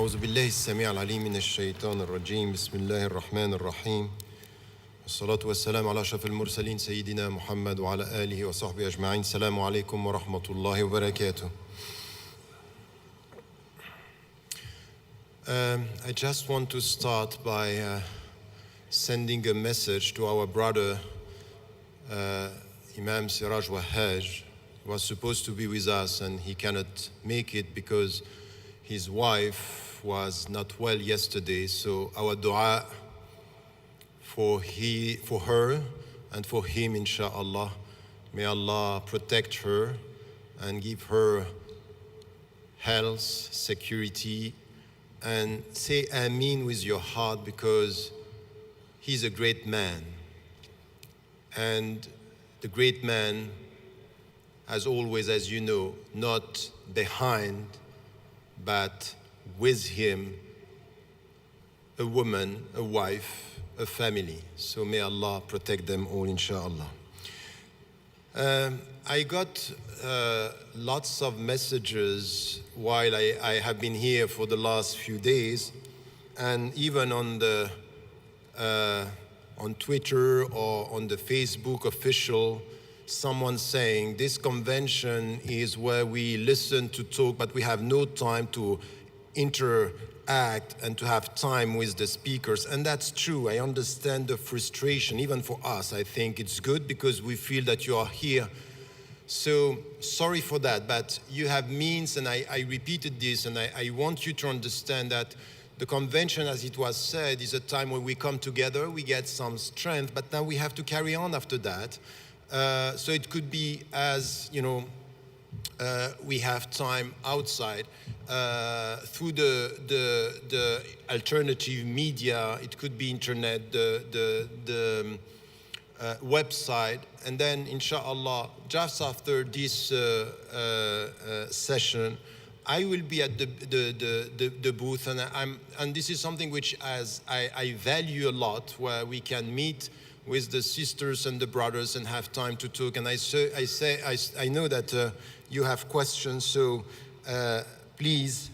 أعوذ بالله السميع العليم من الشيطان الرجيم بسم الله الرحمن الرحيم والصلاة والسلام على أشرف المرسلين سيدنا محمد وعلى آله وصحبه أجمعين السلام عليكم ورحمة الله وبركاته. I just want to start by sending a message to our brother Imam Siraj Wahhaj. He was supposed to be with us and he cannot make it because his wife was not well yesterday. So our dua for her and for him, inshallah. May Allah protect her and give her health, security, and say Ameen with your heart because he's a great man. And the great man, as always, as you know, not behind, but with him, a woman, a wife, a family. So may Allah protect them all, inshallah. I got lots of messages while I have been here for the last few days, and even on Twitter or on the Facebook official, someone saying this convention is where we listen to talk, but we have no time to interact and to have time with the speakers. And that's true. I understand the frustration, even for us. I think it's good because we feel that you are here. So sorry for that, but you have means, and I repeated this, and I want you to understand that the convention, as it was said, is a time when we come together, we get some strength, but now we have to carry on after that. So it could be as, we have time outside through the alternative media. It could be internet, the website, and then inshallah, just after this session, I will be at the booth, and this is something which I value a lot, where we can meet with the sisters and the brothers and have time to talk. And I know that you have questions, so please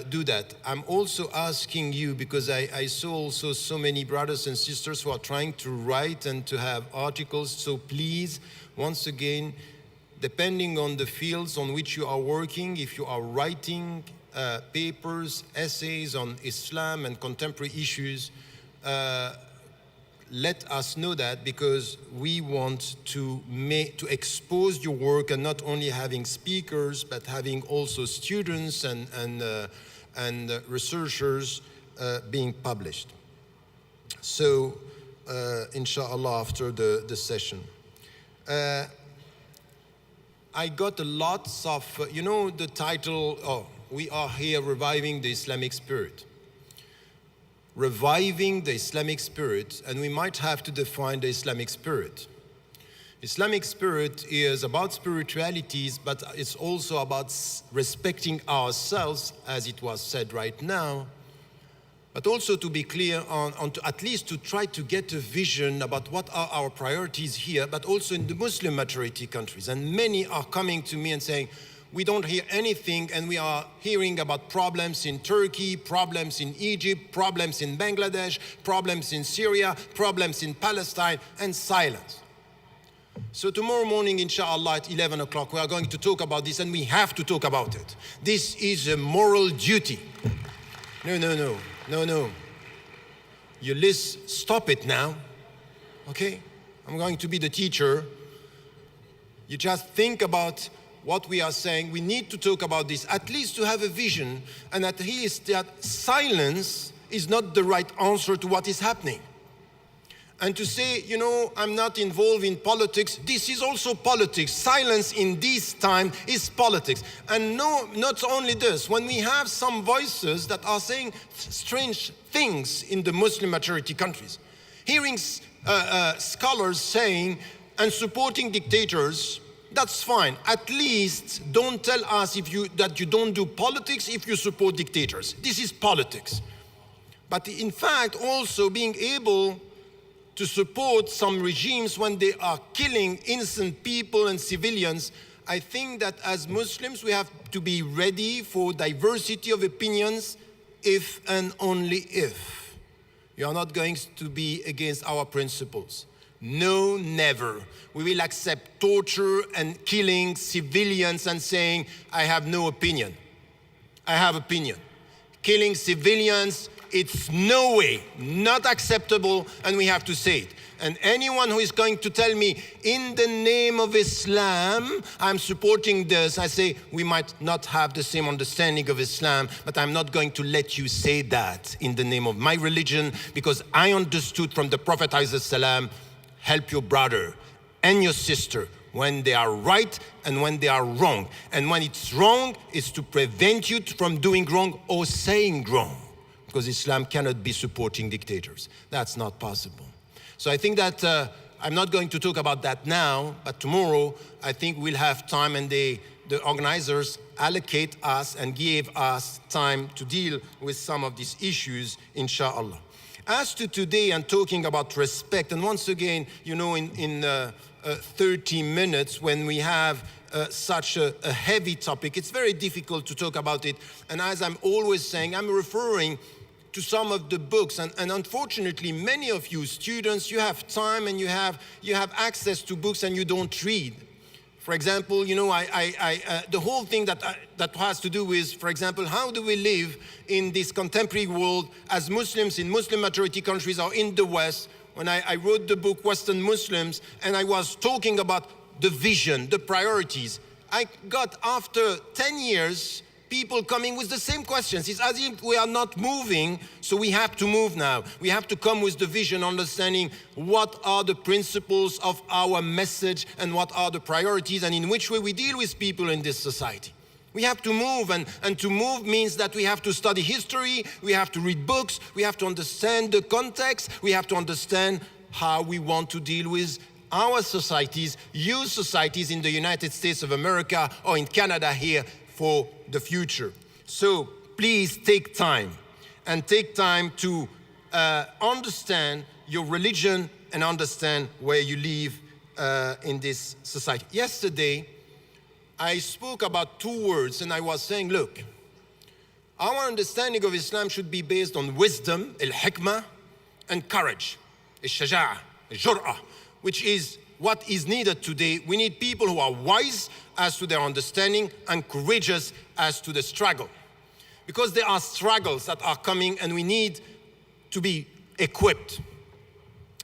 do that. I'm also asking you, because I saw also so many brothers and sisters who are trying to write and to have articles, so please, once again, depending on the fields on which you are working, if you are writing papers, essays on Islam and contemporary issues, let us know that, because we want to expose your work, and not only having speakers, but having also students and researchers being published. So, inshallah, after the session. I got lots of, the title, we are here reviving the Islamic spirit. Reviving the Islamic spirit, and we might have to define the Islamic spirit. Islamic spirit is about spiritualities, but it's also about respecting ourselves, as it was said right now, but also to be clear on to at least to try to get a vision about what are our priorities here, but also in the Muslim majority countries. And many are coming to me and saying, we don't hear anything, and we are hearing about problems in Turkey, problems in Egypt, problems in Bangladesh, problems in Syria, problems in Palestine, and silence. So tomorrow morning, inshallah, at 11 o'clock, we are going to talk about this, and we have to talk about it. This is a moral duty. No. You stop it now, okay? I'm going to be the teacher. You just think about what we are saying. We need to talk about this, at least to have a vision, and at least that silence is not the right answer to what is happening. And to say, I'm not involved in politics, this is also politics. Silence in this time is politics. And no, not only this, when we have some voices that are saying strange things in the Muslim majority countries, hearing scholars saying and supporting dictators, that's fine. At least don't tell us that you don't do politics if you support dictators. This is politics. But in fact, also being able to support some regimes when they are killing innocent people and civilians, I think that as Muslims we have to be ready for diversity of opinions if and only if you are not going to be against our principles. No, never. We will accept torture and killing civilians and saying, I have no opinion. I have opinion. Killing civilians, it's no way, not acceptable, and we have to say it. And anyone who is going to tell me, in the name of Islam, I'm supporting this, I say, we might not have the same understanding of Islam, but I'm not going to let you say that in the name of my religion, because I understood from the Prophet ﷺ, help your brother and your sister when they are right and when they are wrong. And when it's wrong, it's to prevent you from doing wrong or saying wrong, because Islam cannot be supporting dictators. That's not possible. So I think that I'm not going to talk about that now, but tomorrow I think we'll have time, and the organizers allocate us and give us time to deal with some of these issues, inshallah. As to today and talking about respect, and once again, you know, in 30 minutes when we have such a heavy topic, it's very difficult to talk about it. And as I'm always saying, I'm referring to some of the books, and unfortunately many of you students, you have time and you have access to books and you don't read. For example, you know, the whole thing that has to do with, for example, how do we live in this contemporary world as Muslims in Muslim majority countries or in the West. When I wrote the book Western Muslims, and I was talking about the vision, the priorities, I got, after 10 years, people coming with the same questions. It's as if we are not moving, so we have to move now. We have to come with the vision, understanding what are the principles of our message and what are the priorities and in which way we deal with people in this society. We have to move, and to move means that we have to study history, we have to read books, we have to understand the context, we have to understand how we want to deal with our societies, youth societies in the United States of America or in Canada here, for the future. So please take time, and take time to understand your religion and understand where you live in this society. Yesterday, I spoke about two words, and I was saying, look, our understanding of Islam should be based on wisdom, al-hikmah, and courage, al-shaja'ah, al-jur'ah, which is what is needed today. We need people who are wise as to their understanding and courageous as to the struggle. Because there are struggles that are coming, and we need to be equipped.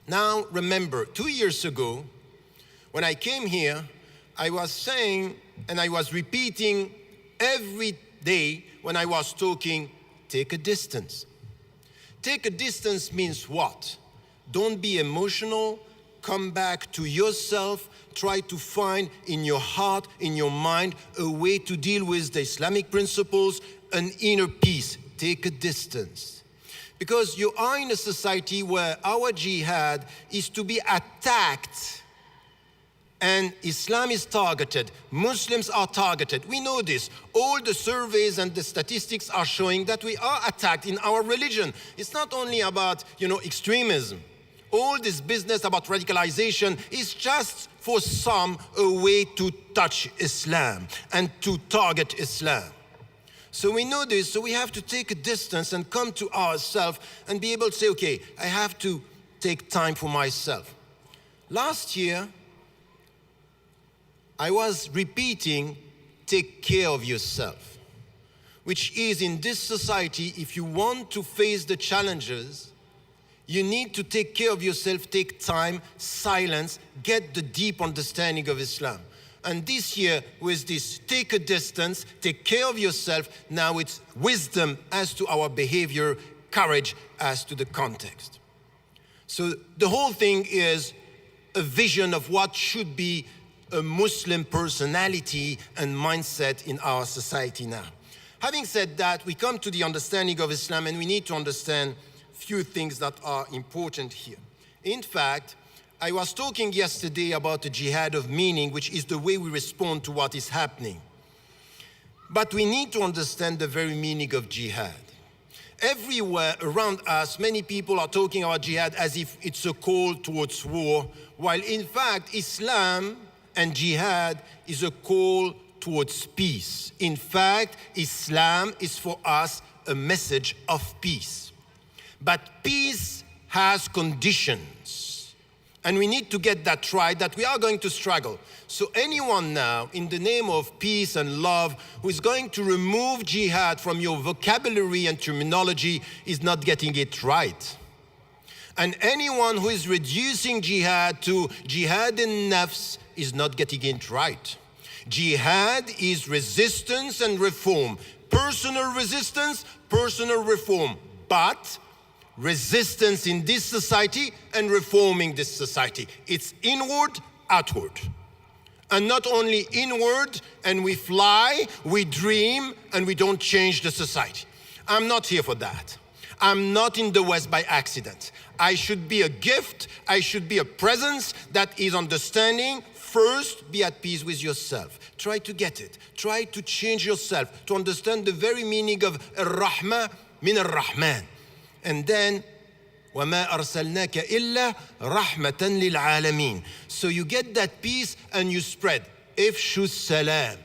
Now, remember, 2 years ago, when I came here, I was saying, and I was repeating every day when I was talking, take a distance. Take a distance means what? Don't be emotional. Come back to yourself. Try to find in your heart, in your mind, a way to deal with the Islamic principles, an inner peace. Take a distance. Because you are in a society where our jihad is to be attacked, and Islam is targeted. Muslims are targeted. We know this. All the surveys and the statistics are showing that we are attacked in our religion. It's not only about, extremism. All this business about radicalization is just for some a way to touch Islam and to target Islam. So we know this, so we have to take a distance and come to ourselves and be able to say, okay, I have to take time for myself. Last year, I was repeating, take care of yourself, which is, in this society, if you want to face the challenges, you need to take care of yourself, take time, silence, get the deep understanding of Islam. And this year, with this take a distance, take care of yourself, now it's wisdom as to our behavior, courage as to the context. So the whole thing is a vision of what should be a Muslim personality and mindset in our society now. Having said that, we come to the understanding of Islam, and we need to understand few things that are important here. In fact, I was talking yesterday about the jihad of meaning, which is the way we respond to what is happening. But we need to understand the very meaning of jihad. Everywhere around us, many people are talking about jihad as if it's a call towards war, while in fact, Islam and jihad is a call towards peace. In fact, Islam is for us a message of peace. But peace has conditions. And we need to get that right, that we are going to struggle. So anyone now, in the name of peace and love, who is going to remove jihad from your vocabulary and terminology is not getting it right. And anyone who is reducing jihad to jihad in nafs is not getting it right. Jihad is resistance and reform. Personal resistance, personal reform. But resistance in this society and reforming this society. It's inward, outward. And not only inward, and we fly, we dream, and we don't change the society. I'm not here for that. I'm not in the West by accident. I should be a gift, I should be a presence that is understanding. First, be at peace with yourself. Try to get it. Try to change yourself, to understand the very meaning of Ar-Rahma min Ar-Rahman. And then, وَمَا أَرْسَلْنَاكَ إِلَّا رَحْمَةً لِلْعَالَمِينَ. So you get that peace and you spread. Ifshu salam.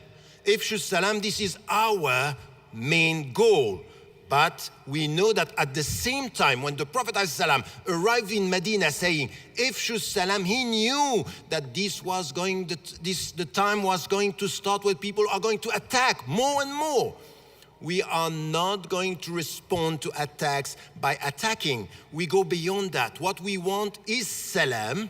Ifshu salam, this is our main goal. But we know that at the same time, when the Prophet ﷺ arrived in Medina saying, Ifshu salam, he knew that the time was going to start where people are going to attack more and more. We are not going to respond to attacks by attacking. We go beyond that. What we want is salam,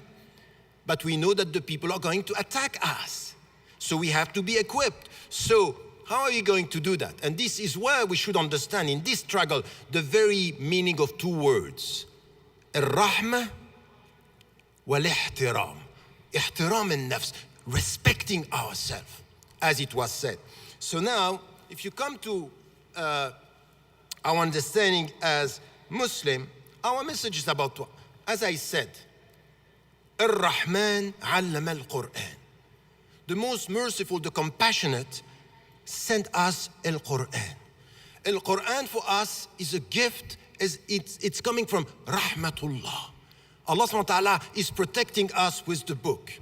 but we know that the people are going to attack us. So we have to be equipped. So how are we going to do that? And this is where we should understand in this struggle the very meaning of two words. Ar-Rahma wal-Ihtiram. Ihtiram al-Nafs, respecting ourselves, as it was said. So now, if you come to our understanding as Muslim, our message is about what? As I said, Ar-Rahman allama al-Qur'an. The most merciful, the compassionate, sent us al-Qur'an. Al-Qur'an for us is a gift, it's coming from Rahmatullah. Allah subhanahu wa ta'ala is protecting us with the book.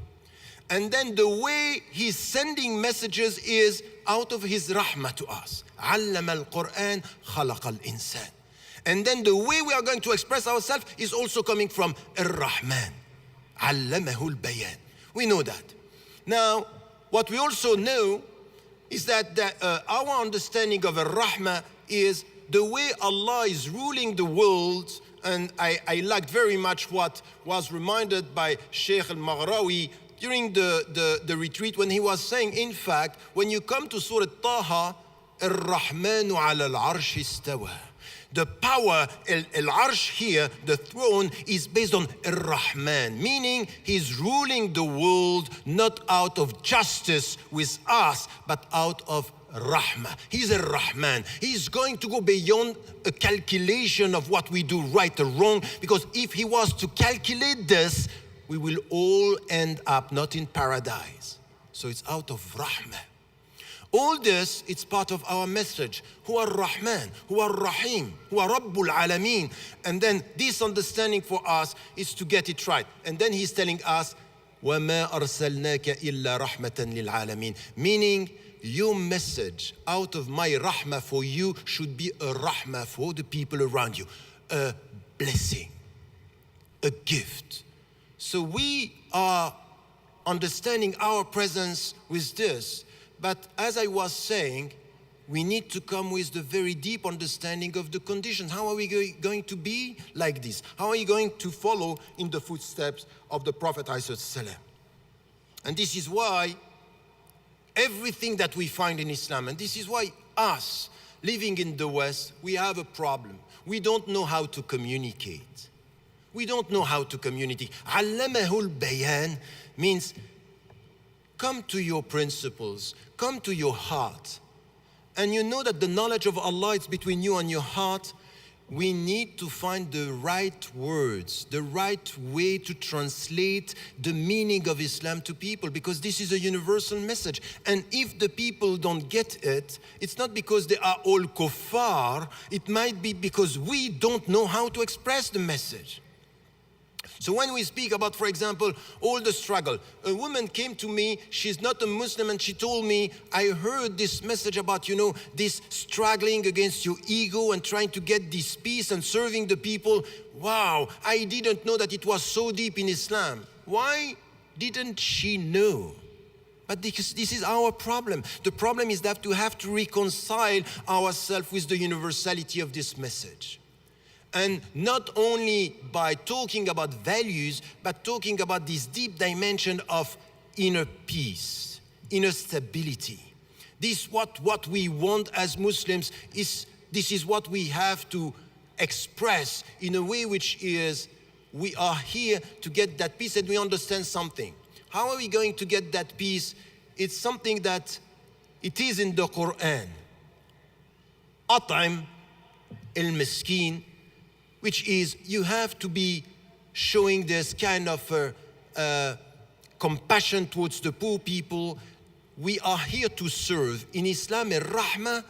And then the way he's sending messages is out of his rahmah to us. Allama al-Qur'an, khalaqa al-insan. And then the way we are going to express ourselves is also coming from Ar-Rahman. Allamahu al-Bayan. We know that. Now, what we also know is that our understanding of Ar-Rahmah is the way Allah is ruling the world. And I liked very much what was reminded by Sheikh al-Maghrawi during the retreat when he was saying, in fact, when you come to Surah Taha, Ar-Rahmanu ala al-Arsh istawa. The power, al-Arsh here, the throne, is based on Ar-Rahman, meaning he's ruling the world not out of justice with us, but out of Rahmah. He's a Rahman. He's going to go beyond a calculation of what we do right or wrong, because if he was to calculate this, we will all end up not in paradise. So it's out of Rahmah. All this, it's part of our message. Huwa Ar-Rahman, Huwa Ar-Rahim, Huwa Rabbul Alameen. And then this understanding for us is to get it right. And then he's telling us, وَمَا أَرْسَلْنَاكَ إِلَّا رَحْمَةً لِلْعَالَمِينَ. Meaning, your message out of my rahmah for you should be a rahmah for the people around you. A blessing, a gift. So we are understanding our presence with this. But as I was saying, we need to come with the very deep understanding of the conditions. How are we going to be like this? How are you going to follow in the footsteps of the Prophet ﷺ? And this is why everything that we find in Islam, and this is why us, living in the West, we have a problem. We don't know how to communicate. We don't know how to communicate. Allamahul bayan means come to your principles, come to your heart. And you know that the knowledge of Allah is between you and your heart. We need to find the right words, the right way to translate the meaning of Islam to people, because this is a universal message. And if the people don't get it, it's not because they are all kuffar, it might be because we don't know how to express the message. So when we speak about, for example, all the struggle, a woman came to me, she's not a Muslim, and she told me, I heard this message about, this struggling against your ego and trying to get this peace and serving the people. Wow, I didn't know that it was so deep in Islam. Why didn't she know? But because this is our problem. The problem is that we have to reconcile ourselves with the universality of this message. And not only by talking about values, but talking about this deep dimension of inner peace, inner stability. This what we want as Muslims this is what we have to express in a way which is, we are here to get that peace, and we understand something. How are we going to get that peace? It's something that it is in the Quran. At'im al-miskin, which is you have to be showing this kind of compassion towards the poor people. We are here to serve. In Islam, al-rahmah,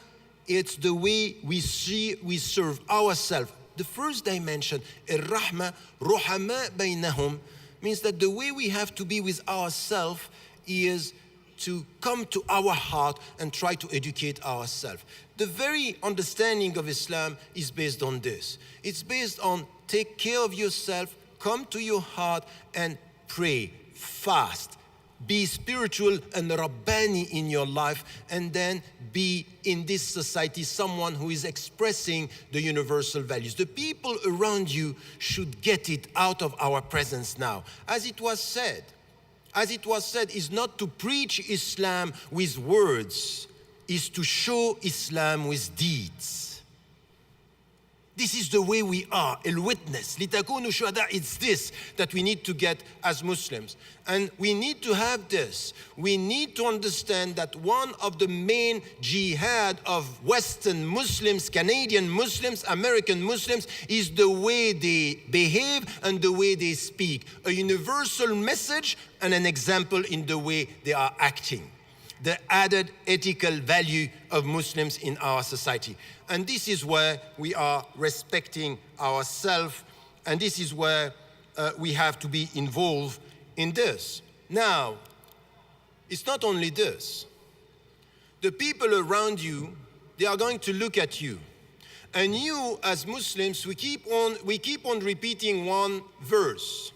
it's the way we serve ourselves. The first dimension, al-rahmah, ruhama baynahum, means that the way we have to be with ourselves is to come to our heart and try to educate ourselves. The very understanding of Islam is based on this. It's based on take care of yourself, come to your heart and pray, fast, be spiritual and Rabbani in your life, and then be in this society someone who is expressing the universal values. The people around you should get it out of our presence now. As it was said, is not to preach Islam with words, is to show Islam with deeds. This is the way we are, al-witness. لِتَكُونُوا شُهَدَاءَ. It's this that we need to get as Muslims. And we need to have this. We need to understand that one of the main jihad of Western Muslims, Canadian Muslims, American Muslims, is the way they behave and the way they speak. A universal message and an example in the way they are acting. The added ethical value of Muslims in our society. And this is where we are respecting ourselves, and this is where we have to be involved in this. Now, it's not only this. The people around you, they are going to look at you. And you, as Muslims, we keep on repeating one verse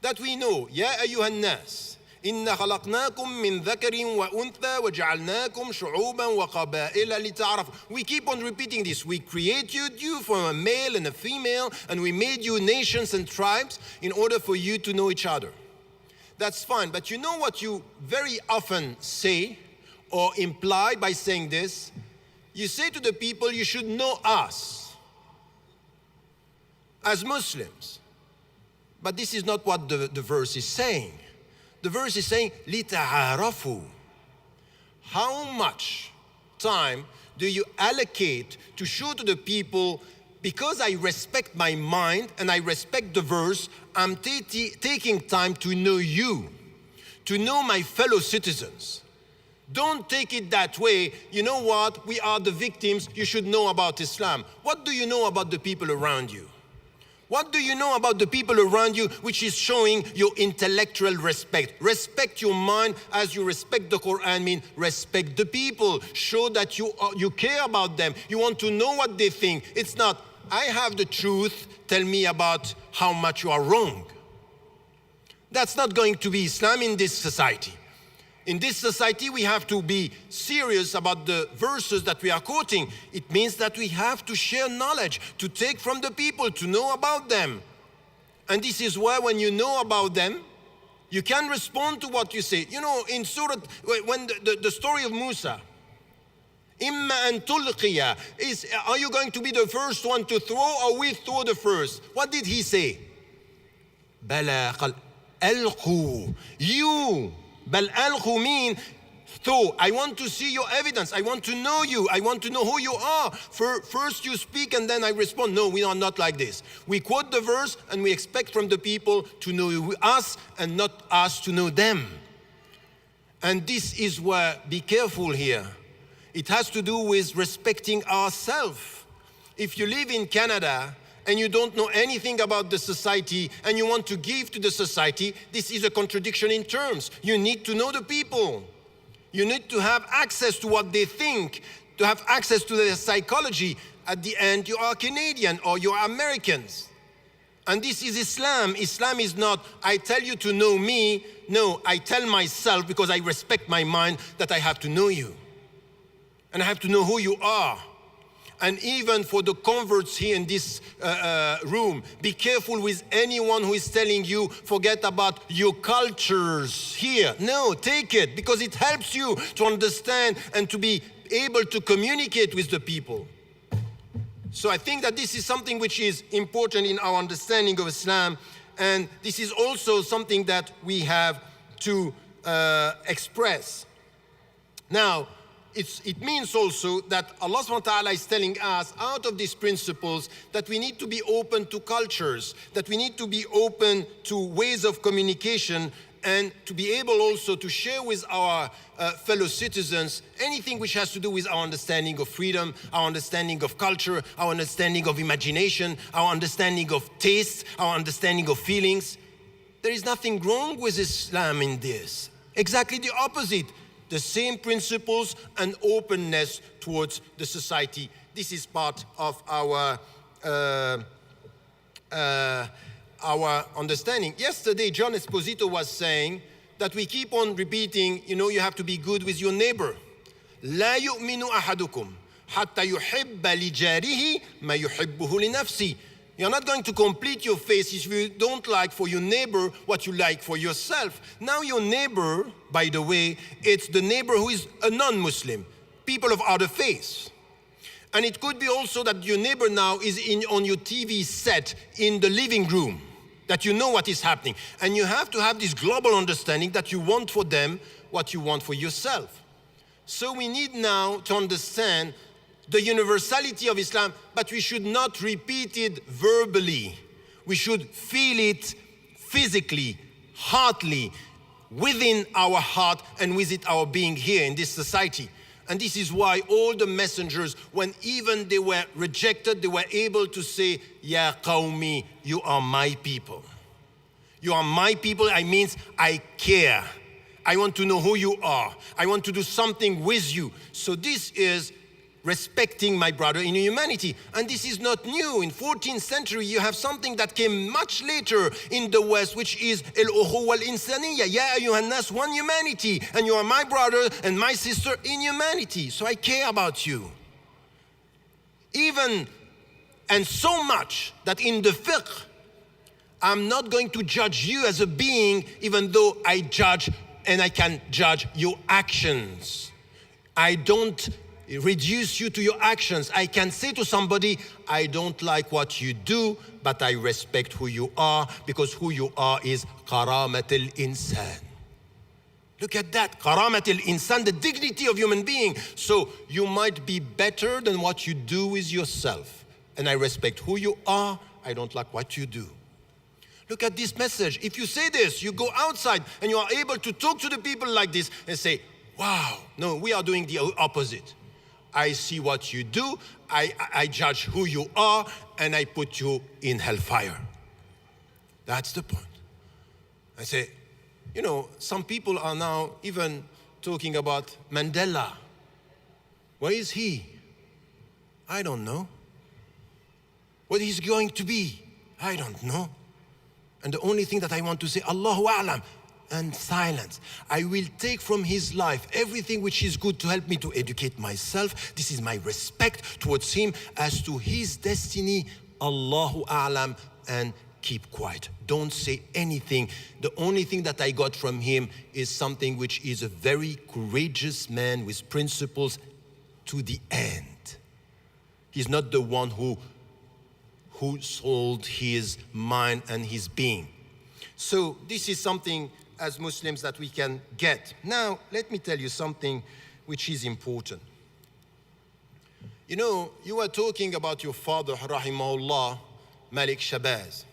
that we know. Ya ayyuhan nas. إِنَّا خَلَقْنَاكُم مِّن ذَكَرٍ وَأُنثَىٰ وَجَعَلْنَاكُمْ شُعُوبًا وَقَبَائِلَ لِتَعَارَفُوا. We keep on repeating this. We created you from a male and a female, and we made you nations and tribes in order for you to know each other. That's fine, but you know what you very often say or imply by saying this? You say to the people, you should know us as Muslims. But this is not what the verse is saying. The verse is saying, لِتَعَارَفُوا. How much time do you allocate to show to the people, because I respect my mind and I respect the verse, I'm taking time to know you, to know my fellow citizens. Don't take it that way. You know what? We are the victims. You should know about Islam. What do you know about the people around you? What do you know about the people around you, which is showing your intellectual respect? Respect your mind as you respect the Quran means respect the people. Show that you care about them. You want to know what they think. It's not, I have the truth, tell me about how much you are wrong. That's not going to be Islam in this society. In this society, we have to be serious about the verses that we are quoting. It means that we have to share knowledge, to take from the people, to know about them. And this is why when you know about them, you can respond to what you say. You know, in Surah, when the story of Musa, إِمَّا أَن تُلْقِيَ, are you going to be the first one to throw, or we throw the first? What did he say? بَلَا قَالَ أَلْقُوا. You. Bal alqu mean throw. I want to see your evidence. I want to know you. I want to know who you are. First you speak and then I respond. No, we are not like this. We quote the verse and we expect from the people to know us and not us to know them. And this is where, be careful here. It has to do with respecting ourselves. If you live in Canada and you don't know anything about the society and you want to give to the society, this is a contradiction in terms. You need to know the people. You need to have access to what they think, to have access to their psychology. At the end, you are Canadian or you are Americans. And this is Islam. Islam is not, I tell you to know me. No, I tell myself, because I respect my mind, that I have to know you. And I have to know who you are. And even for the converts here in this room, be careful with anyone who is telling you, forget about your cultures here. No, take it, because it helps you to understand and to be able to communicate with the people. So I think that this is something which is important in our understanding of Islam, and this is also something that we have to express. Now, it means also that Allah subhanahu wa ta'ala is telling us, out of these principles, that we need to be open to cultures, that we need to be open to ways of communication, and to be able also to share with our fellow citizens anything which has to do with our understanding of freedom, our understanding of culture, our understanding of imagination, our understanding of taste, our understanding of feelings. There is nothing wrong with Islam in this. Exactly the opposite. The same principles and openness towards the society. This is part of our understanding. Yesterday, John Esposito was saying that we keep on repeating, you have to be good with your neighbor. لا يؤمن أحدكم حتى يحب لجاره ما يحبه لنفسه. You're not going to complete your faith if you don't like for your neighbor what you like for yourself. Now your neighbor, by the way, it's the neighbor who is a non-Muslim, people of other faiths. And it could be also that your neighbor now is on your TV set in the living room, that you know what is happening. And you have to have this global understanding that you want for them what you want for yourself. So we need now to understand the universality of Islam, but we should not repeat it verbally. We should feel it physically, heartily, within our heart and within our being here in this society. And this is why all the messengers, when even they were rejected, they were able to say, Ya qawmi, you are my people. You are my people, I means I care. I want to know who you are. I want to do something with you. So this is respecting my brother in humanity. And this is not new. In 14th century, you have something that came much later in the West, which is al-ukhuwa al-insaniyya. Ya ayyuhan nas, one humanity. And you are my brother and my sister in humanity. So I care about you. Even, and so much, that in the fiqh, I'm not going to judge you as a being, even though I judge and I can judge your actions. I don't reduce you to your actions. I can say to somebody, I don't like what you do, but I respect who you are, because who you are is karamat al-insan. Look at that, karamat al-insan, the dignity of human being. So you might be better than what you do with yourself. And I respect who you are, I don't like what you do. Look at this message. If you say this, you go outside and you are able to talk to the people like this and say, wow, no, we are doing the opposite. I see what you do, I judge who you are, and I put you in hellfire. That's the point. I say, some people are now even talking about Mandela. Where is he? I don't know. What he's going to be? I don't know. And the only thing that I want to say, Allahu A'lam, and silence. I will take from his life everything which is good to help me to educate myself. This is my respect towards him. As to his destiny, Allahu A'lam, and keep quiet. Don't say anything. The only thing that I got from him is something which is a very courageous man with principles to the end. He's not the one who sold his mind and his being. So this is something as Muslims that we can get. Now, let me tell you something which is important. You were talking about your father, rahimahullah, Malik Shabazz.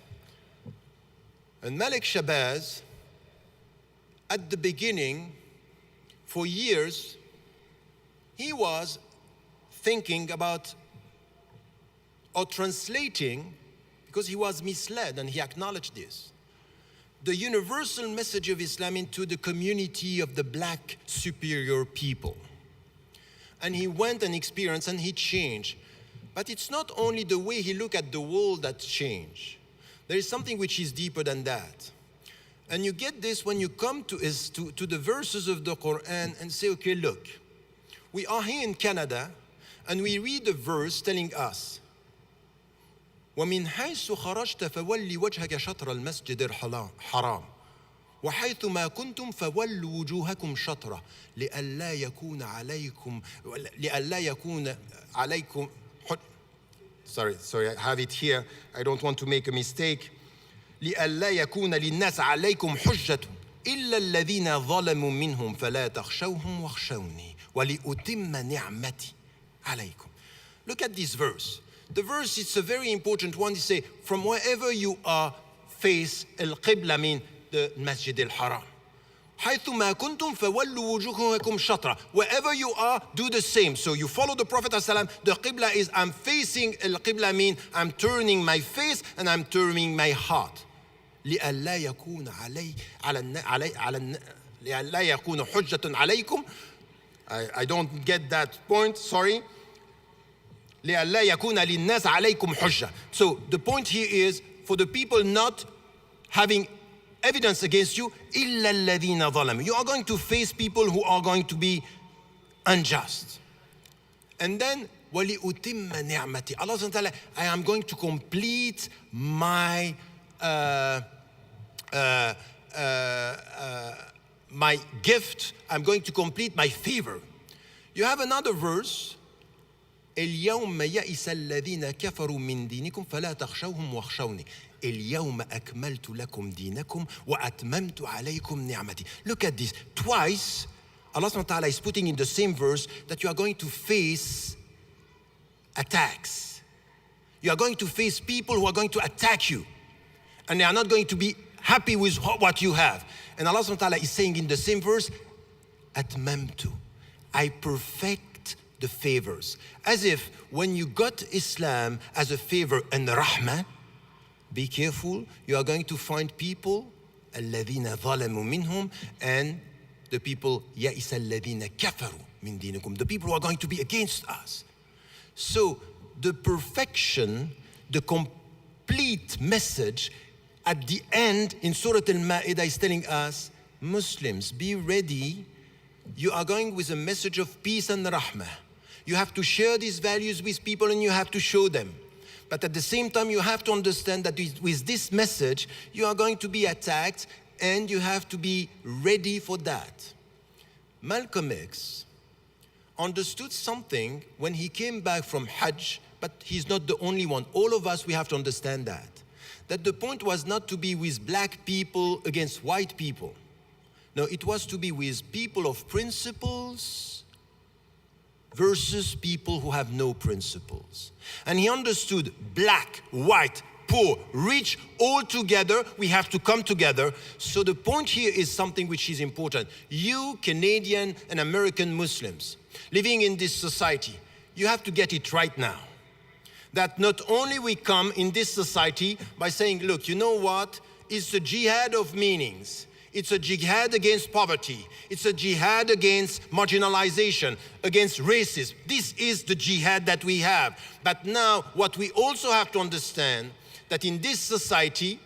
And Malik Shabazz, at the beginning, for years, he was thinking about or translating because he was misled and he acknowledged this. The universal message of Islam into the community of the black superior people. And he went and experienced and he changed. But it's not only the way he looked at the world that changed. There is something which is deeper than that. And you get this when you come to the verses of the Quran and say, okay, look, we are here in Canada and we read the verse telling us, وَمِنْ حَيْثُ خَرَجْتَ فَوَلِّ وَجْهَكَ شَطْرَ الْمَسْجِدِ الْحَرَامِ وَحَيْثُ مَا كُنْتُمْ فَوَلُّوا وُجُوهَكُمْ شَطْرَهُ لِئَلَّا يَكُونَ عَلَيْكُمْ Sorry, I have it here. I don't want to make a mistake. لِئَلَّا يَكُونَ لِلنَّاسِ عَلَيْكُمْ حُجَّةٌ إِلَّا الَّذِينَ ظَلَمُوا مِنْهُمْ فَلَا تَخْشَوْهُمْ وَاخْشَوْنِي وَلِأُتِمَّ نِعْمَتِي عَلَيْكُمْ. Look at this verse. The verse is a very important one. It says, from wherever you are, face al-Qibla, mean the Masjid al-Haram. حيث ما كنتم فولوا وجوهكم شطرة. Wherever you are, do the same. So you follow the Prophet ﷺ. The Qibla is I'm facing al-Qibla, mean I'm turning my face and I'm turning my heart. لئلا يكون لئلا يكون حجة عليكم. I don't get that point, sorry. لئلا يكون للناس عليكم حجة. So the point here is for the people not having evidence against you, إِلَّا الَّذِينَ ظَلَمُوا. You are going to face people who are going to be unjust. And then, وَلِأُتِمَّ نِعْمَتِي. Allah subhanahu wa ta'ala, I am going to complete my my gift. I'm going to complete my favor. You have another verse. اليوم يئس الذين كفروا من دينكم فلا تخشوهم واخشوني اليوم أكملت لكم دينكم وأتممت عليكم نعمتي. Look at this. Twice, Allah subhanahu wa ta'ala is putting in the same verse that you are going to face attacks. You are going to face people who are going to attack you. And they are not going to be happy with what you have. And Allah subhanahu wa ta'ala is saying in the same verse, أتممت. I perfect the favors. As if when you got Islam as a favor and rahmah, be careful, you are going to find people, الَّذِينَ ظَلَمُوا مِنْهُمْ, and the people, يَئِسَ الَّذِينَ كَفَرُوا مِنْ دِينِكُمْ, the people who are going to be against us. So the perfection, the complete message at the end in Surah Al-Ma'idah is telling us, Muslims, be ready. You are going with a message of peace and rahmah. You have to share these values with people and you have to show them. But at the same time, you have to understand that with this message, you are going to be attacked and you have to be ready for that. Malcolm X understood something when he came back from Hajj, but he's not the only one. All of us, we have to understand that. That the point was not to be with black people against white people. No, it was to be with people of principles versus people who have no principles. And he understood black, white, poor, rich, all together, we have to come together. So the point here is something which is important. You, Canadian and American Muslims, living in this society, you have to get it right now. That not only we come in this society by saying, look, you know what? It's a jihad of meanings. It's a jihad against poverty. It's a jihad against marginalization, against racism. This is the jihad that we have. But now what we also have to understand that in this society,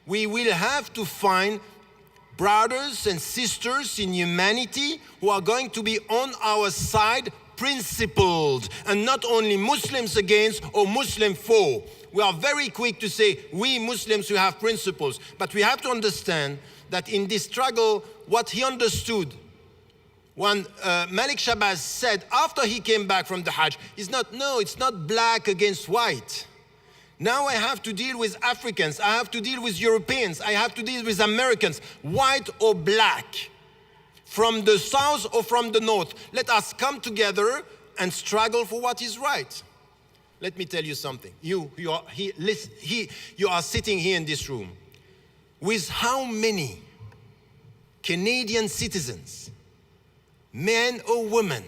we will have to find brothers and sisters in humanity who are going to be on our side, principled, and not only Muslims against or Muslim for. We are very quick to say, we Muslims, we have principles. But we have to understand that in this struggle, what he understood, when Malik Shabazz said after he came back from the Hajj, it's not black against white. Now I have to deal with Africans, I have to deal with Europeans, I have to deal with Americans, white or black, from the south or from the north. Let us come together and struggle for what is right. Let me tell you something. You are sitting here in this room. With how many Canadian citizens, men or women,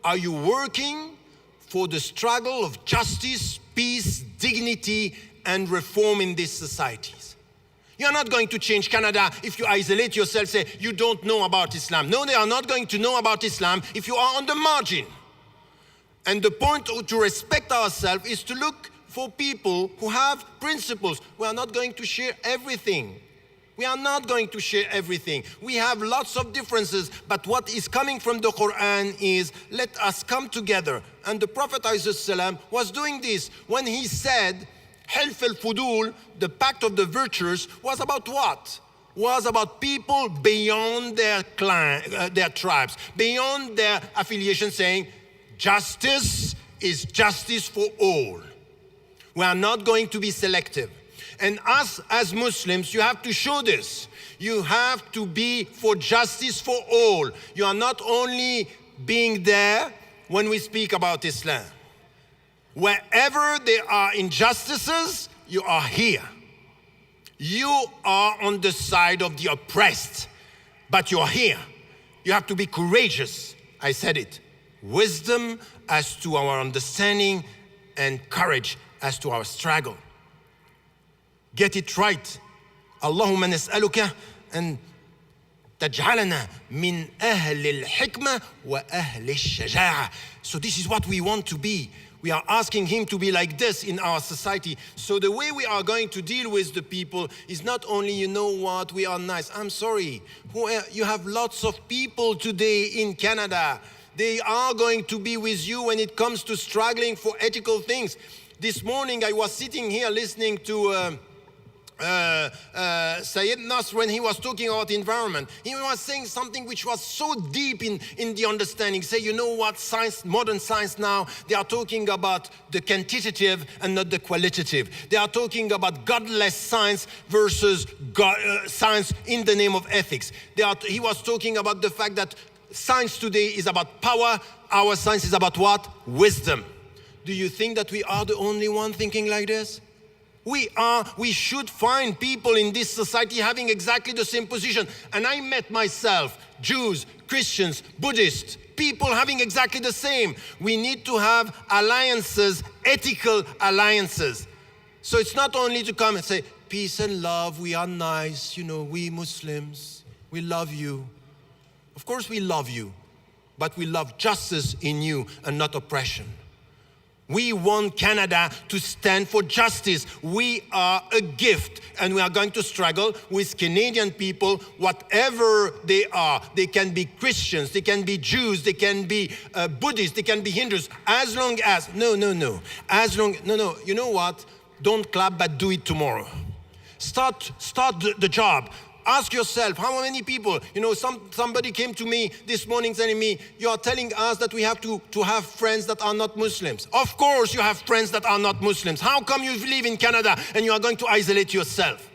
are you working for the struggle of justice, peace, dignity, and reform in these societies. You're not going to change Canada if you isolate yourself, say you don't know about Islam. No, they are not going to know about Islam if you are on the margin. And the point to respect ourselves is to look for people who have principles. We are not going to share everything. We are not going to share everything. We have lots of differences, but what is coming from the Quran is, let us come together. And the Prophet ﷺ was doing this when he said, Hilf al-Fudul, the pact of the virtues, was about what? Was about people beyond their tribes, beyond their affiliation, saying, justice is justice for all. We are not going to be selective. And us as Muslims, you have to show this. You have to be for justice for all. You are not only being there when we speak about Islam. Wherever there are injustices, you are here. You are on the side of the oppressed, but you are here. You have to be courageous. I said it. Wisdom as to our understanding and courage as to our struggle. Get it right. Allahumma nas'aluka an taj'alana min ahli al-hikmah wa ahli al-shaja'a. So this is what we want to be. We are asking him to be like this in our society. So the way we are going to deal with the people is not only, you know what, we are nice. I'm sorry. You have lots of people today in Canada. They are going to be with you when it comes to struggling for ethical things. This morning I was sitting here listening to Sayyid Nasr when he was talking about the environment. He was saying something which was so deep in the understanding. Say, you know what, science, modern science now, they are talking about the quantitative and not the qualitative. They are talking about godless science versus science in the name of ethics. He was talking about the fact that science today is about power. Our science is about what? Wisdom. Do you think that we are the only one thinking like this? We should find people in this society having exactly the same position. And I met myself, Jews, Christians, Buddhists, people having exactly the same. We need to have alliances, ethical alliances. So it's not only to come and say, peace and love, we are nice, you know, we Muslims, we love you. Of course we love you, but we love justice in you and not oppression. We want Canada to stand for justice. We are a gift, and we are going to struggle with Canadian people, whatever they are. They can be Christians, they can be Jews, they can be Buddhists, they can be Hindus, as long as, no. You know what? Don't clap, but do it tomorrow. Start the job. Ask yourself, how many people, you know, somebody came to me this morning telling me, you are telling us that we have to have friends that are not Muslims. Of course you have friends that are not Muslims. How come you live in Canada and you are going to isolate yourself?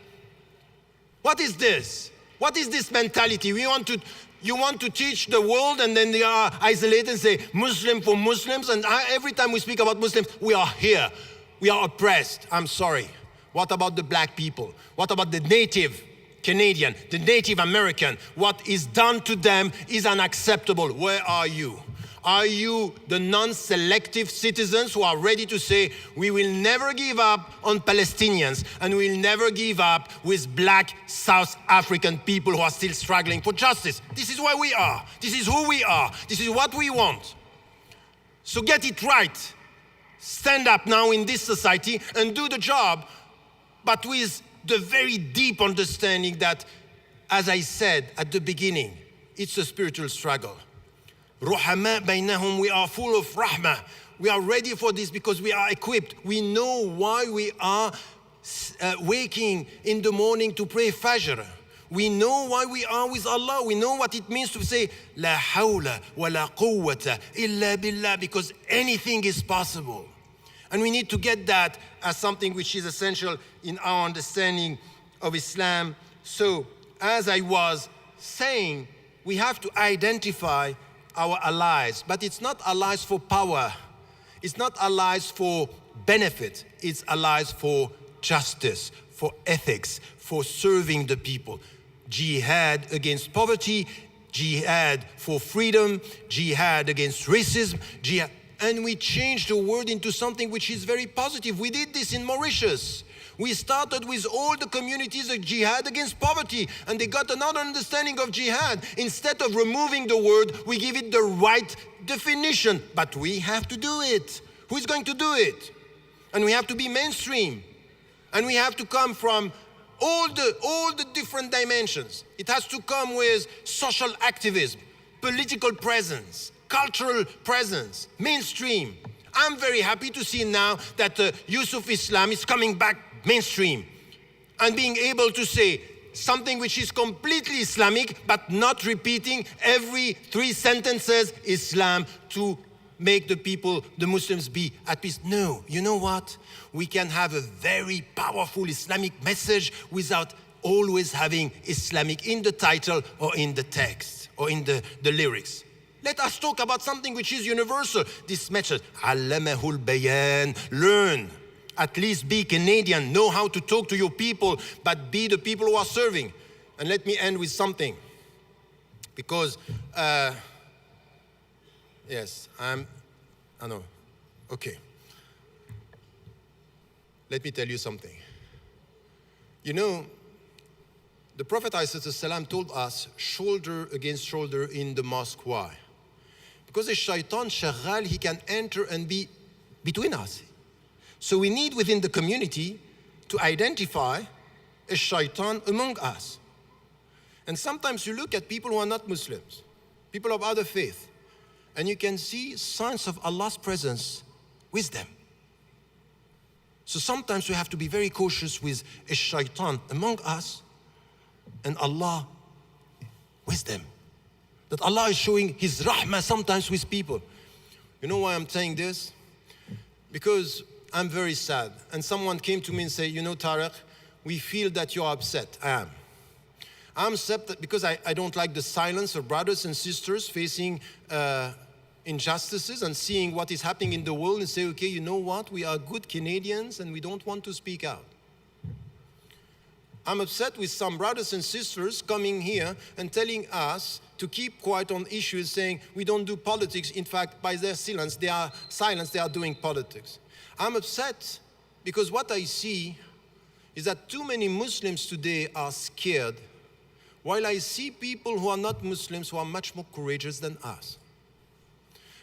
What is this? What is this mentality? You want to teach the world and then they are isolated and say Muslim for Muslims, and every time we speak about Muslims, we are here. We are oppressed. I'm sorry. What about the black people? What about the native Canadian, the Native American? What is done to them is unacceptable. Where are you? Are you the non-selective citizens who are ready to say, we will never give up on Palestinians and we will never give up with black South African people who are still struggling for justice? This is where we are. This is who we are. This is what we want. So get it right. Stand up now in this society and do the job, but with the very deep understanding that, as I said at the beginning, it's a spiritual struggle. Ruhama baynahum, we are full of rahmah. We are ready for this because we are equipped. We know why we are waking in the morning to pray Fajr. We know why we are with Allah. We know what it means to say La hawla wa la quwwata illa billah, because anything is possible. And we need to get that as something which is essential in our understanding of Islam. So, as I was saying, we have to identify our allies, but it's not allies for power. It's not allies for benefit. It's allies for justice, for ethics, for serving the people. Jihad against poverty, jihad for freedom, jihad against racism, jihad. And we changed the word into something which is very positive. We did this in Mauritius. We started with all the communities of jihad against poverty, and they got another understanding of jihad. Instead of removing the word, we give it the right definition. But we have to do it. Who's going to do it? And we have to be mainstream. And we have to come from all the different dimensions. It has to come with social activism, political presence, cultural presence, mainstream. I'm very happy to see now that Yusuf Islam is coming back mainstream and being able to say something which is completely Islamic, but not repeating every 3 sentences Islam to make the people, the Muslims, be at peace. No, you know what? We can have a very powerful Islamic message without always having Islamic in the title or in the text or in the lyrics. Let us talk about something which is universal. This message, Allamahul Bayan, learn. At least be Canadian, know how to talk to your people, but be the people who are serving. And let me end with something. Because, yes, I know, okay. Let me tell you something. You know, the Prophet ﷺ told us shoulder against shoulder in the mosque. Why? Because the shaitan shaghal, he can enter and be between us. So we need within the community to identify a shaitan among us. And sometimes you look at people who are not Muslims, people of other faith, and you can see signs of Allah's presence with them. So sometimes we have to be very cautious with a shaitan among us and Allah with them. That Allah is showing His rahmah sometimes with people. You know why I'm saying this? Because I'm very sad. And someone came to me and said, you know, Tariq, we feel that you're upset. I am. I'm upset because I don't like the silence of brothers and sisters facing injustices and seeing what is happening in the world and say, okay, you know what? We are good Canadians and we don't want to speak out. I'm upset with some brothers and sisters coming here and telling us to keep quiet on issues, saying we don't do politics. In fact, by their silence, they are doing politics. I'm upset because what I see is that too many Muslims today are scared, while I see people who are not Muslims who are much more courageous than us.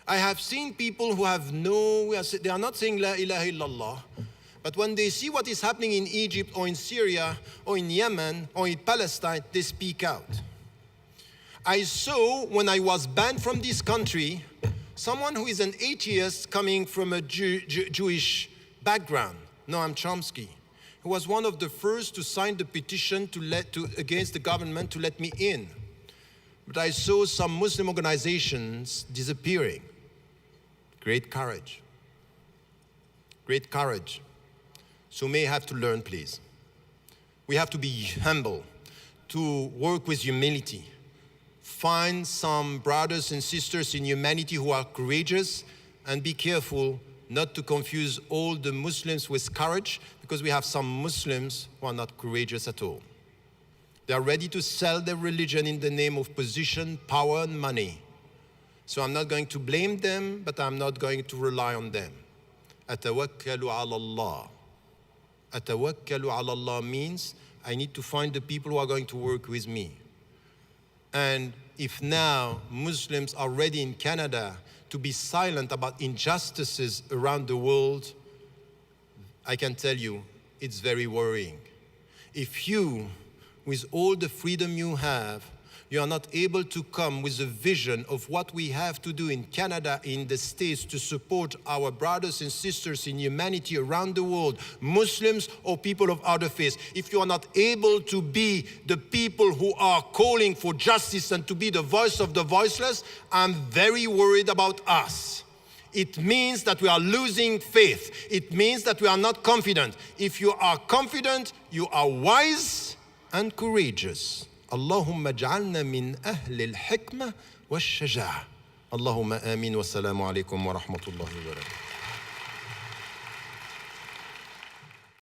I have seen people who have they are not saying La ilaha illallah, but when they see what is happening in Egypt or in Syria or in Yemen or in Palestine, they speak out. I saw, when I was banned from this country, someone who is an atheist coming from a Jewish background, Noam Chomsky, who was one of the first to sign the petition against the government to let me in. But I saw some Muslim organizations disappearing. Great courage. Great courage. So may have to learn, please. We have to be humble, to work with humility. Find some brothers and sisters in humanity who are courageous, and be careful not to confuse all the Muslims with courage, because we have some Muslims who are not courageous at all. They are ready to sell their religion in the name of position, power, and money. So I'm not going to blame them, but I'm not going to rely on them. Atawakkalu ala Allah. Atawakkalu ala Allah means I need to find the people who are going to work with me. And if now Muslims are ready in Canada to be silent about injustices around the world, I can tell you it's very worrying. If you, with all the freedom you have, you are not able to come with a vision of what we have to do in Canada, in the States, to support our brothers and sisters in humanity around the world, Muslims or people of other faiths. If you are not able to be the people who are calling for justice and to be the voice of the voiceless, I'm very worried about us. It means that we are losing faith. It means that we are not confident. If you are confident, you are wise and courageous. Allahumma ja'alna min ahli al-hikmah wa al-shaja'ah. Allahumma amin wa salamu alaykum wa rahmatullahi wa barakatuh.